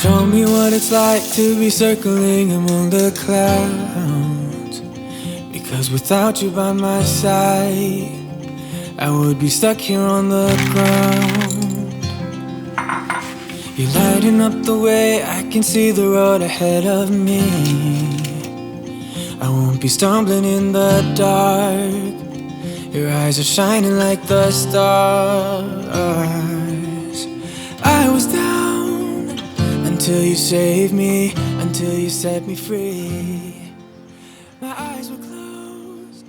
Show me what it's like to be circling among the clouds. Because without you by my side, I would be stuck here on the ground. You're lighting up the way, I can see the road ahead of me. I won't be stumbling in the dark. Your eyes are shining like the stars. I was down until you saved me, until you set me free. My eyes were closed,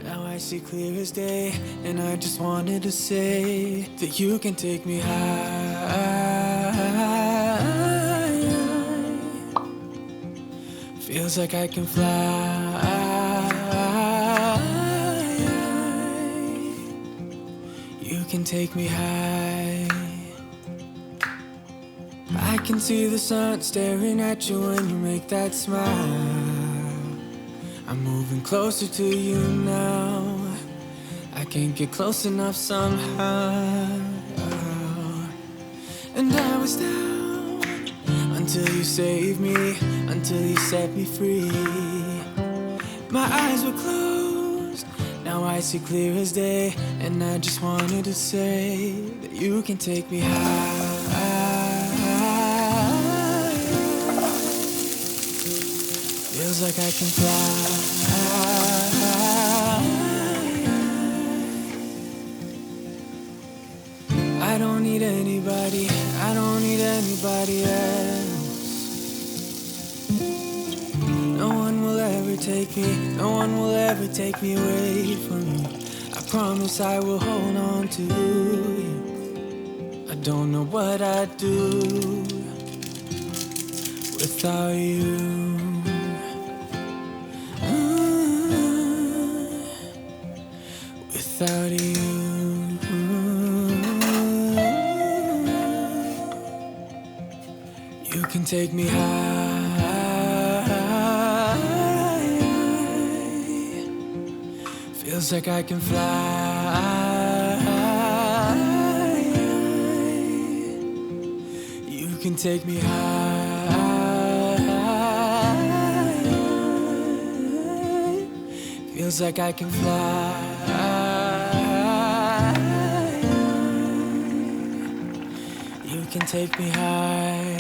now I see clear as day. And I just wanted to say that you can take me high. Feels like I can fly. You can take me high. I can see the sun staring at you when you make that smile. I'm moving closer to you now. I can't get close enough somehow. And I was down until you saved me, until you set me free. My eyes were closed, now I see clear as day. And I just wanted to say that you can take me high. Feels like I can fly. I don't need anybody, I don't need anybody else. No one will ever take me, no one will ever take me away from you. I promise I will hold on to you. I don't know what I'd do without you. Without you. You can take me high. Feels like I can fly. You can take me high. Feels like I can fly. You can take me high.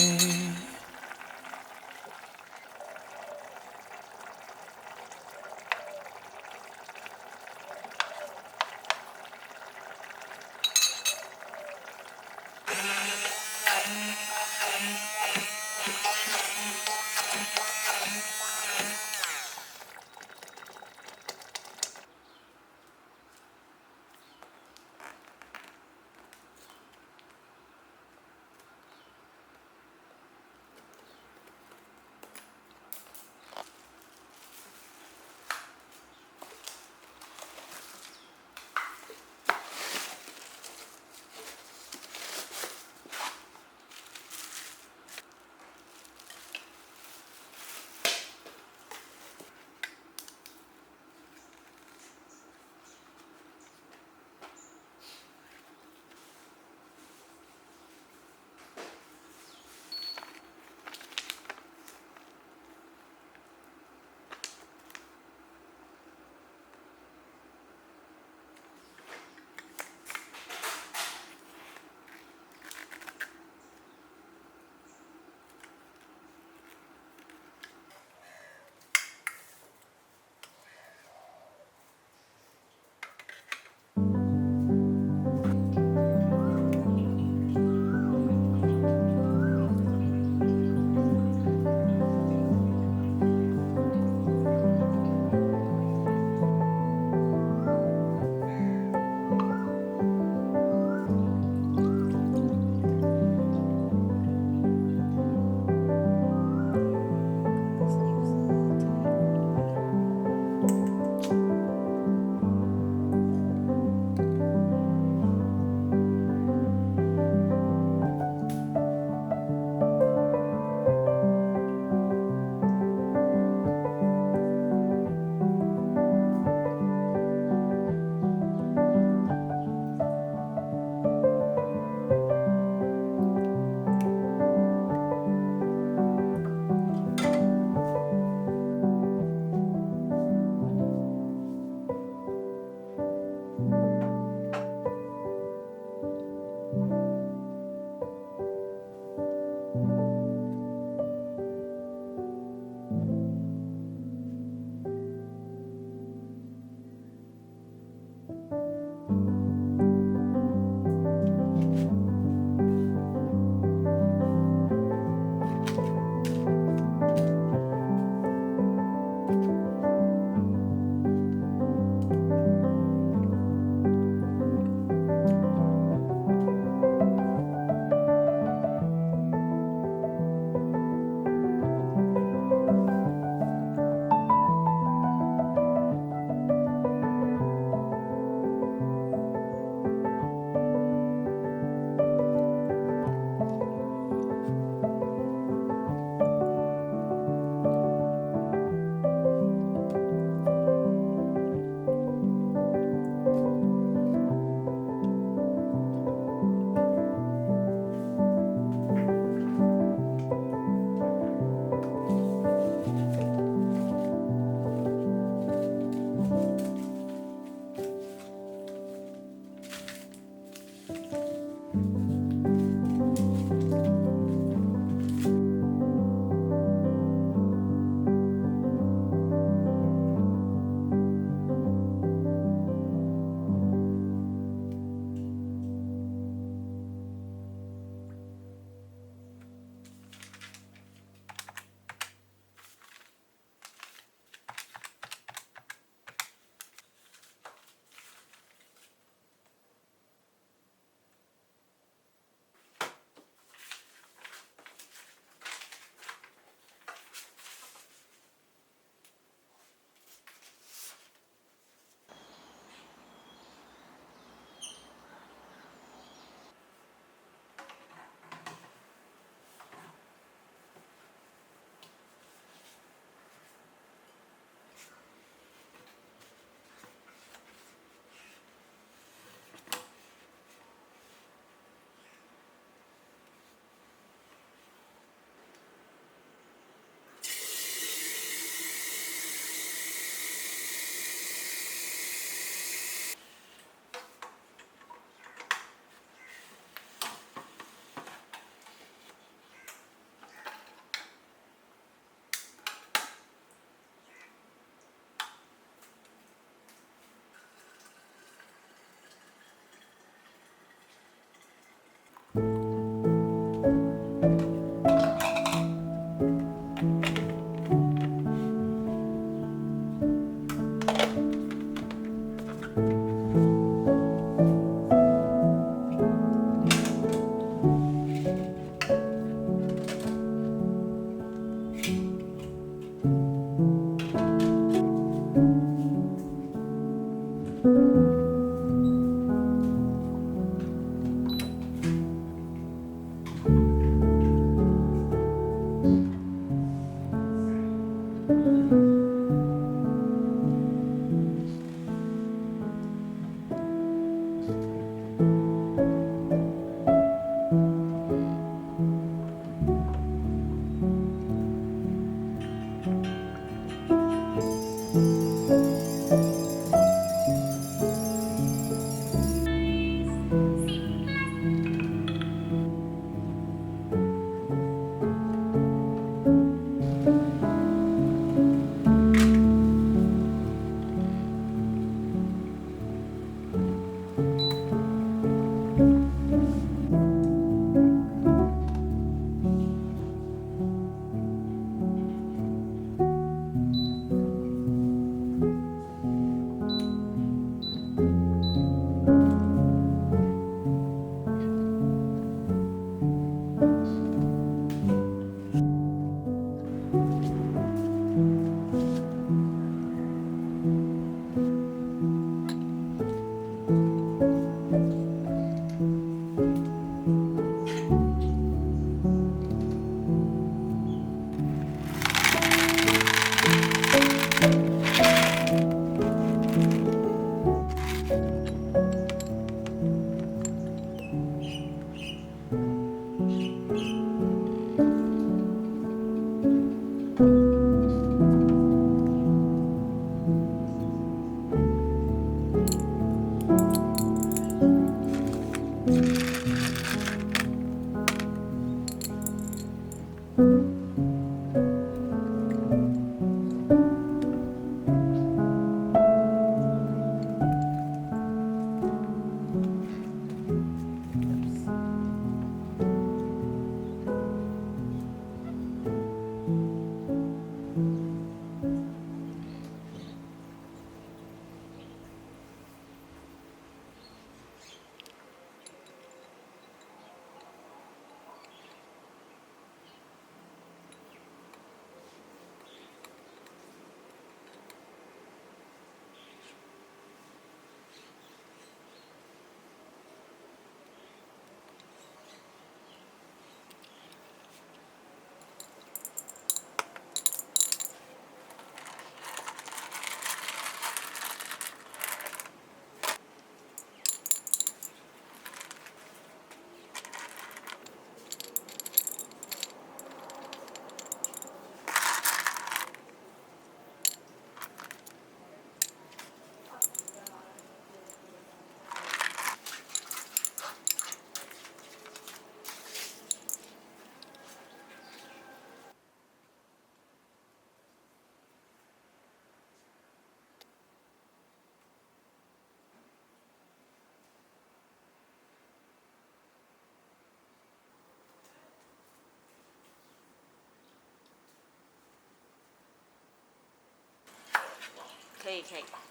可以。